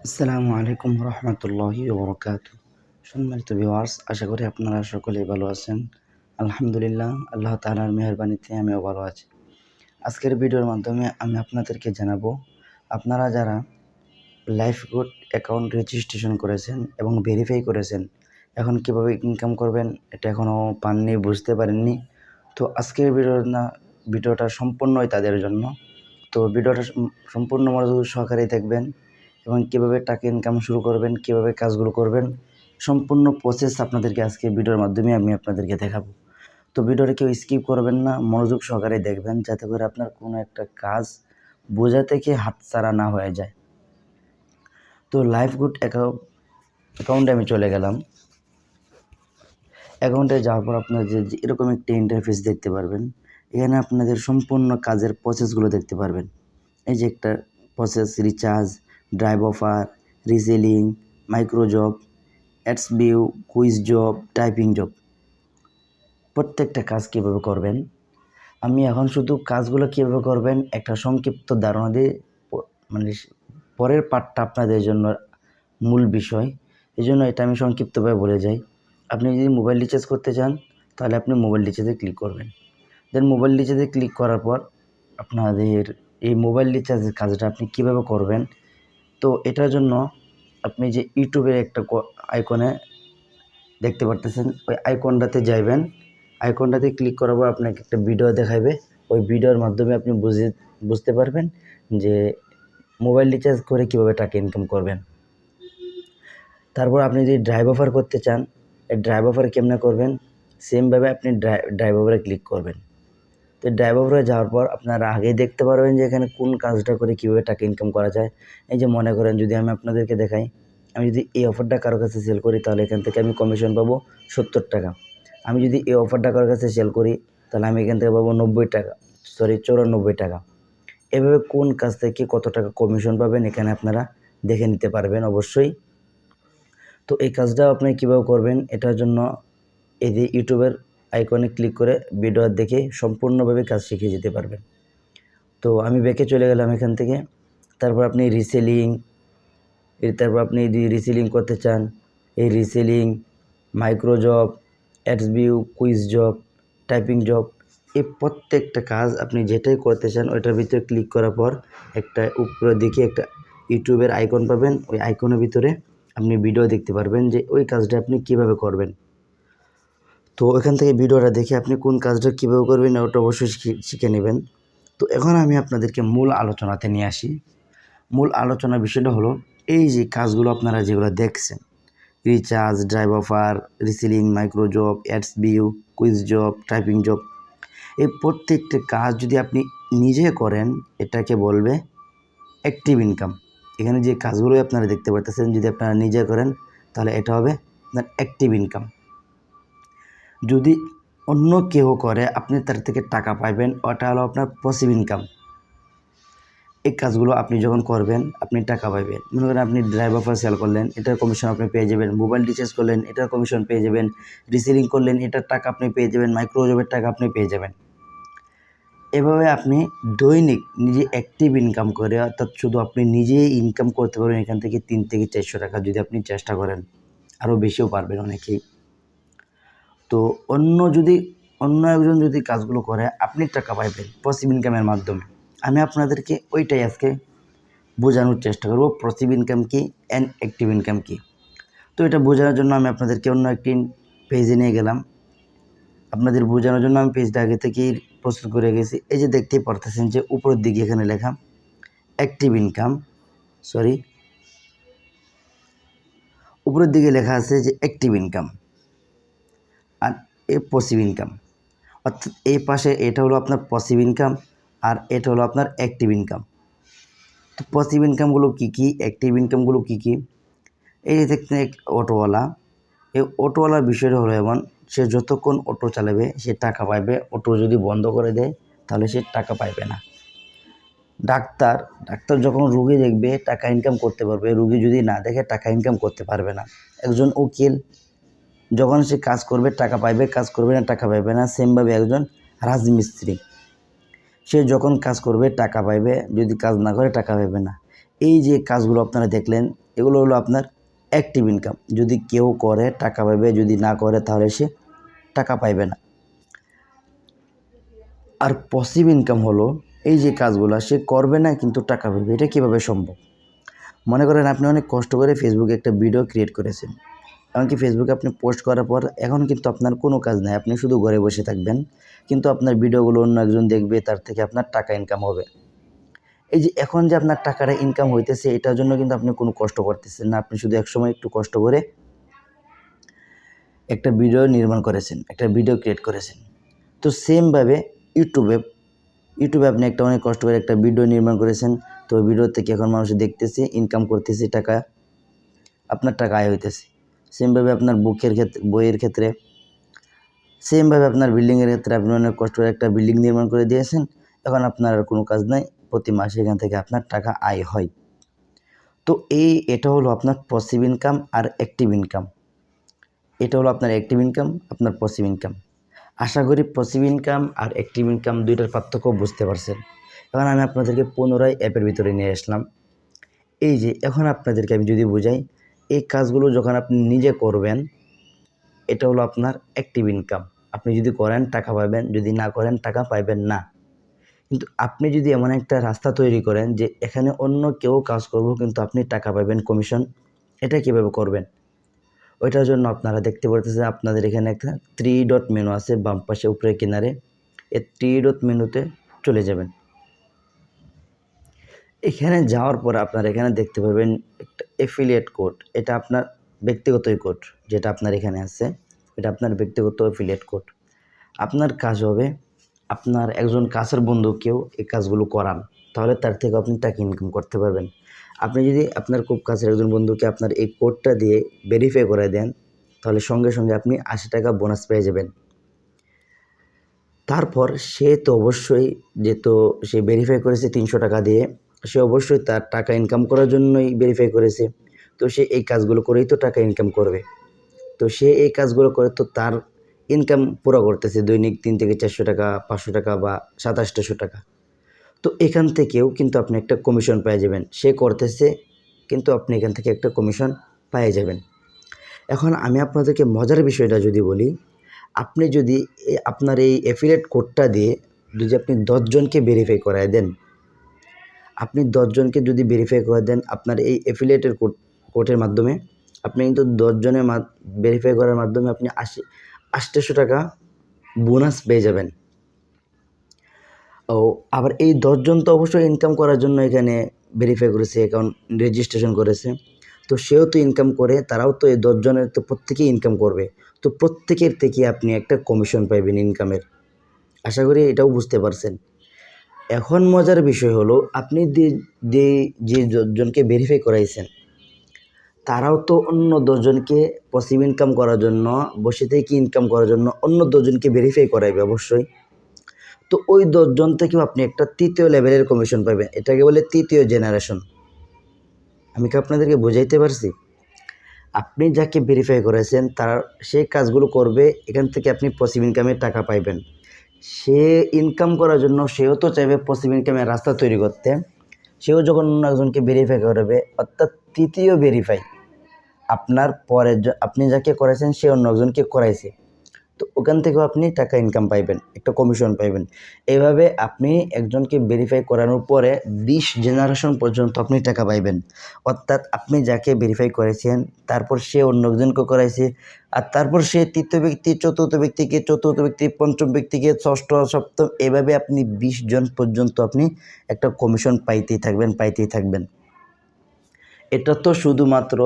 আসসালামু আলাইকুম রহমতুল্লাহি ওবরকাতু। সম্মানিত ভিউয়ার্স, আশা করি আপনারা সকলেই ভালো আছেন। আলহামদুলিল্লাহ, আল্লাহ তাআলার মেহেরবানিতে আমিও ভালো আছি। আজকের ভিডিওর মাধ্যমে আমি আপনাদেরকে জানাবো, আপনারা যারা লাইফগুড অ্যাকাউন্ট রেজিস্ট্রেশন করেছেন এবং ভেরিফাই করেছেন, এখন কিভাবে ইনকাম করবেন এটা এখনও পাননি, বুঝতে পারেননি। তো আজকের ভিডিওটা সম্পূর্ণই তাদের জন্য। তো ভিডিওটা সম্পূর্ণ মনোযোগ সহকারে দেখবেন এবং কীভাবে টাকা ইনকাম শুরু করবেন, কীভাবে কাজগুলো করবেন, সম্পূর্ণ প্রসেস আপনাদেরকে আজকে ভিডিওর মাধ্যমে আমি আপনাদেরকে দেখাবো। তো ভিডিওটা কেউ স্কিপ করবেন না, মনোযোগ সহকারে দেখবেন, যাতে করে আপনার কোনো একটা কাজ বোঝা থেকে হাতছাড়া না হয়ে যায়। তো লাইফগুড অ্যাকাউন্টে আমি চলে গেলাম। অ্যাকাউন্টে যাওয়ার পর আপনার যে এরকম একটি ইন্টারফেস দেখতে পারবেন। এখানে আপনাদের সম্পূর্ণ কাজের প্রসেসগুলো দেখতে পারবেন। এই যে একটা process: recharge, drive offer, reselling, micro job, ads view, quiz job, typing job. প্রত্যেকটা কাজ কীভাবে করবেন, আমি এখন শুধু কাজগুলো কীভাবে করবেন একটা সংক্ষিপ্ত ধারণা দিয়ে মানে পরের পার্টটা আপনাদের জন্য মূল বিষয়। এই জন্য এটা আমি সংক্ষিপ্তভাবে বলে যাই। আপনি যদি মোবাইল রিচার্জ করতে চান, তাহলে আপনি মোবাইল রিচার্জে ক্লিক করবেন। দেন মোবাইল রিচার্জে ক্লিক করার পর আপনাদের এই মোবাইল রিচার্জের কাজটা আপনি কীভাবে করবেন, তো এটার জন্য আপনি যে ইউটিউবের একটা আইকনে দেখতে পারতেছেন, ওই আইকনটাতে যাইবেন। আইকনটাতে ক্লিক করার পর আপনাকে একটা ভিডিও দেখাবে। ওই ভিডিওর মাধ্যমে আপনি বুঝতে পারবেন যে মোবাইল রিচার্জ করে কীভাবে টাকা ইনকাম করবেন। তারপর আপনি যদি ড্রাইভ অফার করতে চান, এই ড্রাইভ অফার কেমনে করবেন, সেমভাবে আপনি ড্রাইভ অফারে ক্লিক করবেন। তো ড্রাইভ অফারে যাওয়ার পর আপনারা আগেই দেখতে পারবেন যে এখানে কোন কাজটা করে কীভাবে টাকা ইনকাম করা যায়। এই যে মনে করেন, যদি আমি আপনাদেরকে দেখাই, আমি যদি এই অফারটা কারো কাছে সেল করি, তাহলে এখান থেকে আমি কমিশন পাবো 70 টাকা। আমি যদি এই অফারটা কারোর কাছে সেল করি, তাহলে আমি এখান থেকে পাবো 94 টাকা। এভাবে কোন কাজ থেকে কত টাকা কমিশন পাবেন এখানে আপনারা দেখে নিতে পারবেন অবশ্যই। তো এই কাজটাও আপনি কীভাবে করবেন, এটার জন্য এই যে ইউটিউবের আইকনে ক্লিক করে ভিডিও দেখে সম্পূর্ণভাবে কাজ শিখে যেতে পারবেন। তো আমি ব্যাকে চলে গেলাম এখান থেকে। তারপর আপনি যদি রিসেলিং করতে চান, এই reselling, micro job, ads view, quiz job, typing job, এই প্রত্যেকটা কাজ আপনি যেটাই করতে চান ওইটার ভিতরে ক্লিক করার পর একটা উপরের দিকে একটা ইউটিউবের আইকন পাবেন। ওই আইকনের ভিতরে আপনি ভিডিও দেখতে পারবেন যে ওই কাজটা আপনি কীভাবে করবেন। তো ওইখান থেকে ভিডিওটা দেখে আপনি কোন কাজটা কীভাবে করবেন ওটা অবশ্যই শিখে নেবেন। তো এখন আমি আপনাদেরকে মূল আলোচনাতে নিয়ে আসি। মূল আলোচনার বিষয়টা হলো, এই যে কাজগুলো আপনারা যেগুলো দেখছেন, recharge, drive offer, reselling, micro job, ads view, quiz job, typing job, এই প্রত্যেকটা কাজ যদি আপনি নিজে করেন, এটাকে বলবে অ্যাক্টিভ ইনকাম। এখানে যে কাজগুলোই আপনারা দেখতে পাচ্ছেন, যদি আপনারা নিজে করেন তাহলে এটা হবে আপনার অ্যাক্টিভ ইনকাম। যদি অন্য কেউ করে আপনি তার থেকে টাকা পাইবেন, ওটা হলো আপনার প্যাসিভ ইনকাম। এই কাজগুলো আপনি যখন করবেন আপনি টাকা পাইবেন। মনে করেন আপনি ড্রাইভ অফার সেল করলেন, এটার কমিশন আপনি পেয়ে যাবেন। মোবাইল রিচার্জ করলেন, এটার কমিশন পেয়ে যাবেন। রিসেলিং করলেন, এটার টাকা আপনি পেয়ে যাবেন। মাইক্রো জবের টাকা আপনি পেয়ে যাবেন। এভাবে আপনি দৈনিক নিজে অ্যাক্টিভ ইনকাম করে, অর্থাৎ শুধু আপনি নিজেই ইনকাম করতে পারবেন এখান থেকে 3 থেকে 400 টাকা, যদি আপনি চেষ্টা করেন। আরও বেশিও পারবেন অনেকেই। তো অন্য একজন যদি কাজগুলো করে, আপনি টাকা পাইবেন প্যাসিভ ইনকামের মাধ্যমে। আমি আপনাদেরকে ওইটাই আজকে বোঝানোর চেষ্টা করব, প্যাসিভ ইনকাম কী অ্যান্ড অ্যাক্টিভ ইনকাম কী। তো এটা বোঝানোর জন্য আমি আপনাদেরকে অন্য একটি পেজে নিয়ে গেলাম। আপনাদের বোঝানোর জন্য আমি পেজটা আগে থেকেই প্রস্তুত করে গেছি। এই যে দেখতেই পারতেছেন যে উপরের দিকে এখানে লেখা অ্যাক্টিভ ইনকাম, উপরের দিকে লেখা আছে যে অ্যাক্টিভ ইনকাম আর প্যাসিভ ইনকাম। অর্থাৎ এই পাশে এটা হলো আপনার প্যাসিভ ইনকাম আর এটা হলো আপনার অ্যাক্টিভ ইনকাম। তো প্যাসিভ ইনকামগুলো কী কী, অ্যাক্টিভ ইনকামগুলো কী কী? এই যে দেখতে অটোওয়ালা, এই অটোওয়ালার বিষয়টা হলো এমন, সে যতক্ষণ অটো চালাবে সে টাকা পাইবে। অটো যদি বন্ধ করে দেয় তাহলে সে টাকা পাইবে না। ডাক্তার যখন রুগী দেখবে টাকা ইনকাম করতে পারবে, রুগী যদি না দেখে টাকা ইনকাম করতে পারবে না। একজন উকিল যখন সে কাজ করবে টাকা পাইবে, কাজ করবে না টাকা পাইবে না। সেমভাবে একজন রাজমিস্ত্রি, সে যখন কাজ করবে টাকা পাইবে, যদি কাজ না করে টাকা পাইবে না। এই যে কাজগুলো আপনারা দেখলেন, এগুলো হলো আপনার অ্যাক্টিভ ইনকাম। যদি কেউ করে টাকা পাবে, যদি না করে তাহলে সে টাকা পাইবে না। আর পসিভ ইনকাম হলো এই যে কাজগুলো সে করবে না কিন্তু টাকা পাবে। এটা কীভাবে সম্ভব? মনে করেন আপনি অনেক কষ্ট করে ফেসবুকে একটা ভিডিও ক্রিয়েট করেছেন, এমনকি ফেসবুকে আপনি পোস্ট করার পর এখন কিন্তু আপনার কোনো কাজ নাই, আপনি শুধু ঘরে বসে থাকবেন, কিন্তু আপনার ভিডিওগুলো অন্য একজন দেখবে, তার থেকে আপনার টাকা ইনকাম হবে। এই যে এখন যে আপনার টাকাটা ইনকাম হইতেছে, এটার জন্য কিন্তু আপনি কোনো কষ্ট করতেছেন না, আপনি শুধু একসময় একটু কষ্ট করে একটা ভিডিও নির্মাণ করেছেন, একটা ভিডিও ক্রিয়েট করেছেন। তো সেমভাবে ইউটিউবে আপনি একটা অনেক কষ্ট করে একটা ভিডিও নির্মাণ করেছেন, তো ভিডিও থেকে এখন মানুষ দেখতেছে, ইনকাম করতেছে, টাকা, আপনার টাকা আয় হইতেছে। সেমভাবে আপনার বইয়ের ক্ষেত্রে, সেমভাবে আপনার বিল্ডিংয়ের ক্ষেত্রে আপনি অনেক কষ্ট করে একটা বিল্ডিং নির্মাণ করে দিয়েছেন, এখন আপনার আর কোনো কাজ নাই, প্রতি মাসে এখান থেকে আপনার টাকা আয় হয়। তো এটা হলো আপনার পসিভ ইনকাম আর অ্যাক্টিভ ইনকাম। এটা হলো আপনার অ্যাক্টিভ ইনকাম, আপনার পসিভ ইনকাম। আশা করি পসিভ ইনকাম আর অ্যাক্টিভ ইনকাম দুইটার পার্থক্য বুঝতে পারছেন। এখন আমি আপনাদেরকে পুনরায় অ্যাপের ভিতরে নিয়ে আসলাম। এই যে এখন আপনাদেরকে আমি যদি বুঝাই, এই কাজগুলো যখন আপনি নিজে করবেন, এটা হলো আপনার অ্যাক্টিভ ইনকাম। আপনি যদি করেন টাকা পাবেন, যদি না করেন টাকা পাইবেন না। কিন্তু আপনি যদি এমন একটা রাস্তা তৈরি করেন যে এখানে অন্য কেউ কাজ করব কিন্তু আপনি টাকা পাবেন কমিশন, এটা কীভাবে করবেন? ওইটার জন্য আপনারা দেখতে পারতেছেন আপনাদের এখানে একটা 3 ডট মেনু আছে বাম পাশে উপরের কিনারে। এই 3 ডট মেনুতে চলে যাবেন। এখানে যাওয়ার পর আপনারা এখানে দেখতে পাবেন একটা অ্যাফিলিয়েট কোড। এটা আপনার ব্যক্তিগতই কোড, যেটা আপনার এখানে আছে, এটা আপনার ব্যক্তিগত অ্যাফিলিয়েট কোড। আপনার কাজ হবে আপনার একজন কাছের বন্ধুকেও এই কাজগুলো করান, তাহলে তার থেকে আপনি টাকা ইনকাম করতে পারবেন। আপনি যদি আপনার খুব কাছের একজন বন্ধুকে আপনার এই কোডটা দিয়ে ভেরিফাই করে দেন, তাহলে সঙ্গে সঙ্গে আপনি 80 টাকা বোনাস পেয়ে যাবেন। তারপর সে তো অবশ্যই, যেহেতু সে ভেরিফাই করেছে 300 টাকা দিয়ে, সে অবশ্যই তার টাকা ইনকাম করার জন্যই ভেরিফাই করেছে। তো সে এই কাজগুলো করেই তো টাকা ইনকাম করবে। তো সে এই কাজগুলো করে তো তার ইনকাম পুরো করতেছে দৈনিক 3 থেকে 400 টাকা, 500 টাকা বা 2700 টাকা। তো এখান থেকেও কিন্তু আপনি একটা কমিশন পেয়ে যাবেন। সে করতেছে কিন্তু আপনি এখান থেকে একটা কমিশন পেয়ে যাবেন। এখন আমি আপনাদেরকে মজার বিষয়টা যদি বলি, আপনি যদি আপনার এই অ্যাফিলিয়েট কোডটা দিয়ে যদি আপনি 10 জনকে ভেরিফাই করায় দেন, আপনি 10 জনকে যদি ভেরিফাই করে দেন আপনার এই অ্যাফিলিয়েটের কোডের মাধ্যমে, আপনি কিন্তু 10 জনের ভেরিফাই করার মাধ্যমে আপনি 800 টাকা বোনাস পেয়ে যাবেন। ও আবার এই 10 জন তো অবশ্যই ইনকাম করার জন্য এখানে ভেরিফাই করেছে, অ্যাকাউন্ট রেজিস্ট্রেশন করেছে। তো সেও তো ইনকাম করে, তারাও তো এই 10 জনের তো প্রত্যেকেই ইনকাম করবে। তো প্রত্যেকের থেকে আপনি একটা কমিশন পাইবেন ইনকামের। আশা করি এটাও বুঝতে পারছেন। এখন মজার বিষয় হলো আপনি যে 10 জনকে ভেরিফাই করাইছেন, তারাও তো অন্য 10 জনকে পসিভ ইনকাম করার জন্য, বসে থেকে ইনকাম করার জন্য অন্য 10 জনকে ভেরিফাই করাইবে অবশ্যই। তো ওই 10 জন থেকেও আপনি একটা 3য় লেভেলের কমিশন পাবেন। এটাকে বলে 3য় জেনারেশন। আমি কি আপনাদেরকে বোঝাইতে পারছি? আপনি যাকে ভেরিফাই করেছেন তার সেই কাজগুলো করবে, এখান থেকে আপনি পসিভ ইনকামের টাকা পাইবেন। সে ইনকাম করার জন্য সেও তো চাইবে পসিভ ইনকামের রাস্তা তৈরি করতে। সেও যখন অন্য একজনকে ভেরিফাই করবে, অর্থাৎ 3য় ভেরিফাই, আপনার পরে আপনি যাকে করাইছেন সে অন্য একজনকে করাইছে, তো ওখান থেকেও আপনি টাকা ইনকাম পাইবেন, একটা কমিশন পাইবেন। এইভাবে আপনি একজনকে ভেরিফাই করানোর পরে 20 জেনারেশন পর্যন্ত আপনি টাকা পাইবেন। অর্থাৎ আপনি যাকে ভেরিফাই করেছেন তারপর সে অন্য একজনকে করাইছে, আর তারপর সে 3য় ব্যক্তি, 4র্থ ব্যক্তিকে, 4র্থ ব্যক্তি 5ম ব্যক্তিকে, 6ষ্ঠ, 7ম, এভাবে আপনি 20 জন পর্যন্ত আপনি একটা কমিশন পাইতেই থাকবেন। এটা তো শুধুমাত্র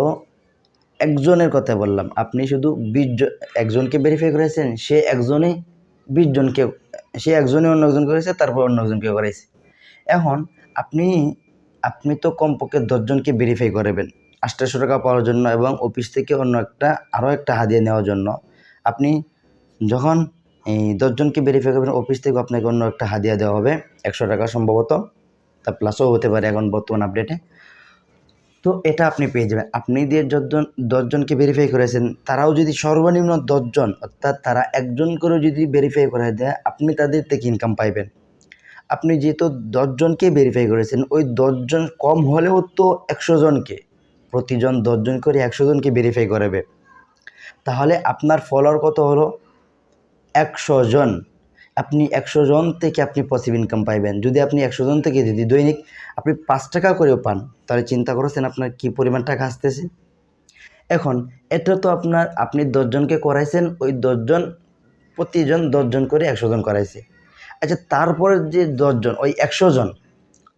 একজনের কথা বললাম। আপনি শুধু 20 একজনকে ভেরিফাই করেছেন, সে একজনই 20 জনকে, সে একজনই অন্য একজনকে করেছে, তারপর অন্য একজনকে করাইছে। এখন আপনি তো কমপক্ষে 10 জনকে ভেরিফাই করাবেন 800 টাকা পাওয়ার জন্য এবং অফিস থেকে আরও একটা হাদিয়া নেওয়ার জন্য। আপনি যখন এই 10 জনকে ভেরিফাই করবেন, অফিস থেকে আপনাকে অন্য একটা হাদিয়া দেওয়া হবে 100 টাকা সম্ভবত, তা প্লাসও হতে পারে এখন বর্তমান আপডেটে। তো এটা আপনি পেয়ে যাবেন। আপনি যে 10 জনকে ভেরিফাই করেছেন, তারাও যদি সর্বনিম্ন 10 জন, অর্থাৎ তারা একজন করেও যদি ভেরিফাই করে দেয়, আপনি তাদের থেকে ইনকাম পাইবেন। আপনি যেহেতু 10 জনকে ভেরিফাই করেছেন, ওই 10 জন কম হলেও তো 100 জনকে, প্রতিজন 10 জন করে 100 জনকে ভেরিফাই করাবে। তাহলে আপনার ফলোয়ার কত হলো? 100 জন। আপনি 100 জন থেকে আপনি পসিভ ইনকাম পাইবেন। যদি আপনি 100 জন থেকে যদি দৈনিক আপনি 5 টাকা করেও পান, তাহলে চিন্তা করেছেন আপনার কী পরিমাণ টাকা আসতেছে। এখন এটা তো আপনি 10 জনকে করাইছেন, ওই 10 জন প্রতিজন 10 জন করে 100 জন করাইছে। আচ্ছা, তারপরে যে 10 জন, ওই 100 জন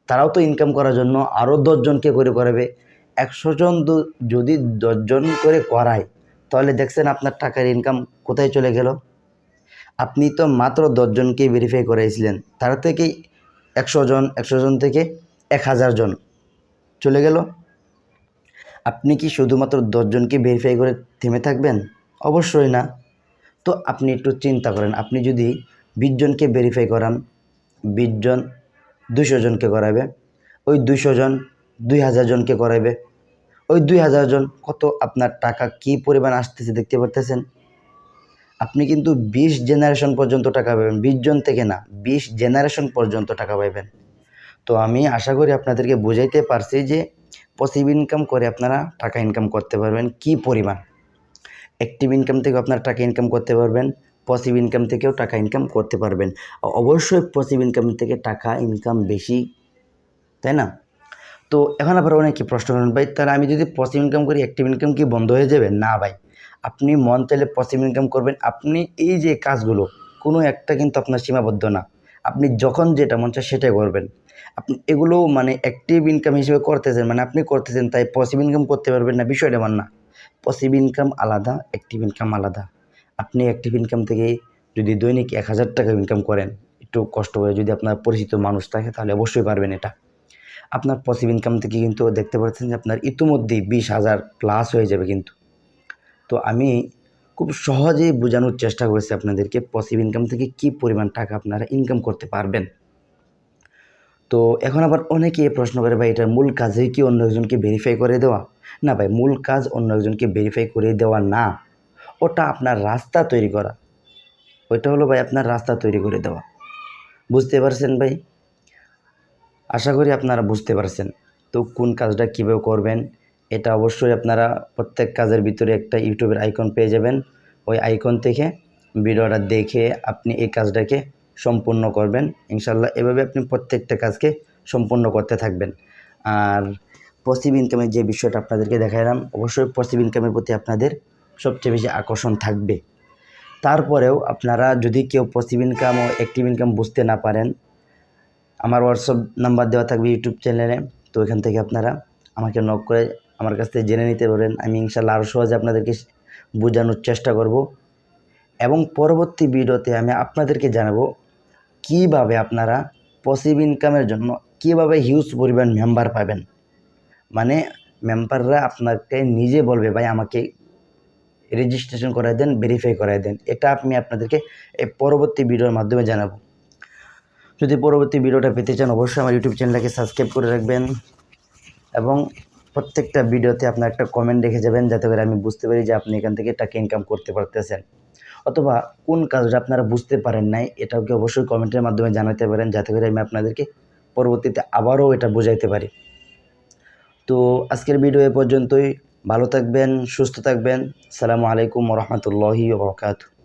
তারাও তো ইনকাম করার জন্য আরও 10 জনকে করে করাবে। 100 জন যদি 10 জন করে করায়, তাহলে দেখছেন আপনার টাকার ইনকাম কোথায় চলে গেল। আপনি তো মাত্র 10 জনকেই ভেরিফাই করাইছিলেন, তার থেকেই 100 জন, 100 জন থেকে 1000 জন চলে গেল। আপনি কি শুধুমাত্র 10 জনকে ভেরিফাই করে থেমে থাকবেন? অবশ্যই না। তো আপনি একটু চিন্তা করেন, আপনি যদি 20 জনকে ভেরিফাই করান, 20 জন 200 জনকে করাবে, ওই 200 জন 2000 জনকে করাবে, ওই 2000 জন কত আপনার টাকা কী পরিমাণ আসতেছে দেখতে পারতেছেন। আপনি কিন্তু 20 জেনারেশন পর্যন্ত টাকা পাবেন, 20 জন থেকে না, 20 জেনারেশন পর্যন্ত টাকা পাবেন। তো আমি আশা করি আপনাদেরকে বোঝাইতে পারছি যে পসিভ ইনকাম করে আপনারা টাকা ইনকাম করতে পারবেন কী পরিমাণ। অ্যাক্টিভ ইনকাম থেকেও আপনারা টাকা ইনকাম করতে পারবেন, পসিভ ইনকাম থেকেও টাকা ইনকাম করতে পারবেন। অবশ্যই পসিভ ইনকাম থেকে টাকা ইনকাম বেশি, তাই না? তো এখন আবার অনেকে প্রশ্ন করেন, ভাই তাহলে আমি যদি পসিভ ইনকাম করি অ্যাক্টিভ ইনকাম কি বন্ধ হয়ে যাবে? না ভাই, আপনি মন চাইলে পসিভ ইনকাম করবেন। আপনি এই যে কাজগুলো কোনো একটা কিন্তু আপনার সীমাবদ্ধ না, আপনি যখন যেটা মন চায় সেটাই করবেন। আপনি এগুলো মানে অ্যাক্টিভ ইনকাম হিসেবে করতেছেন, মানে আপনি করতেছেন তাই পসিভ ইনকাম করতে পারবেন না, বিষয়টা এমন না। পসিভ ইনকাম আলাদা, অ্যাক্টিভ ইনকাম আলাদা। আপনি অ্যাক্টিভ ইনকাম থেকে যদি দৈনিক 1000 টাকা ইনকাম করেন, একটু কষ্ট করে, যদি আপনার পরিচিত মানুষ থাকে তাহলে অবশ্যই পারবেন এটা। আপনার পসিভ ইনকাম থেকে কিন্তু দেখতে পাচ্ছেন যে আপনার ইতিমধ্যেই 20,000 প্লাস হয়ে যাবে কিন্তু। তো আমি খুব সহজেই বোঝানোর চেষ্টা করেছি আপনাদেরকে পসিভ ইনকাম থেকে কী পরিমাণ টাকা আপনারা ইনকাম করতে পারবেন। তো এখন আবার অনেকেই প্রশ্ন করে, ভাই এটার মূল কাজই কি অন্য একজনকে ভেরিফাই করে দেওয়া? না ভাই, মূল কাজ অন্য একজনকে ভেরিফাই করে দেওয়া না, ওটা আপনার রাস্তা তৈরি করা। ওইটা হলো ভাই আপনার রাস্তা তৈরি করে দেওয়া। বুঝতে পারছেন ভাই? আশা করি আপনারা বুঝতে পারছেন। তো কোন কাজটা কীভাবে করবেন এটা অবশ্যই আপনারা প্রত্যেক কাজের ভিতরে একটা ইউটিউবের আইকন পেয়ে যাবেন। ওই আইকন থেকে ভিডিওটা দেখে আপনি এই কাজটাকে সম্পূর্ণ করবেন। ইনশাল্লাহ এভাবে আপনি প্রত্যেকটা কাজকে সম্পূর্ণ করতে থাকবেন। আর পসিভ ইনকামের যে বিষয়টা আপনাদেরকে দেখালাম, অবশ্যই পসিভ ইনকামের প্রতি আপনাদের সবচেয়ে বেশি আকর্ষণ থাকবে। তারপরেও আপনারা যদি কেউ পসিভ ইনকাম ও অ্যাক্টিভ ইনকাম বুঝতে না পারেন, আমার হোয়াটসঅ্যাপ নাম্বার দেওয়া থাকবে ইউটিউব চ্যানেলে। তো এখান থেকে আপনারা আমাকে নক করে আমার কাছ থেকে জেনে নিতে পারেন। আমি ইনশাল্লাহ আরও সহজে আপনাদেরকে বোঝানোর চেষ্টা করব, এবং পরবর্তী ভিডিওতে আমি আপনাদেরকে জানাবো কিভাবে আপনারা পসিভ ইনকামের জন্য কিভাবে হিউজ পরিমাণ মেম্বার পাবেন। মানে মেম্বাররা আপনাকে নিজে বলবে, ভাই আমাকে রেজিস্ট্রেশন করায় দেন, ভেরিফাই করায় দেন। এটা আমি আপনাদেরকে এই পরবর্তী ভিডিওর মাধ্যমে জানাবো। যদি পরবর্তী ভিডিওটা পেতে চান অবশ্যই আমার ইউটিউব চ্যানেলটাকে সাবস্ক্রাইব করে রাখবেন, এবং প্রত্যেকটা ভিডিওতে আপনার একটা কমেন্ট রেখে যাবেন, যাতে করে আমি বুঝতে পারি যে আপনি এখান থেকে টাকা ইনকাম করতে পারতেছেন। অথবা কোন কাজটা আপনারা বুঝতে পারেন নাই, এটাও কি অবশ্যই কমেন্টের মাধ্যমে জানাতে পারেন, যাতে করে আমি আপনাদেরকে পরবর্তীতে আবারও এটা বোঝাইতে পারি। তো আজকের ভিডিও এ পর্যন্তই। ভালো থাকবেন, সুস্থ থাকবেন। আসসালামু আলাইকুম ওয়া রাহমাতুল্লাহি ওয়া বারাকাতুহু।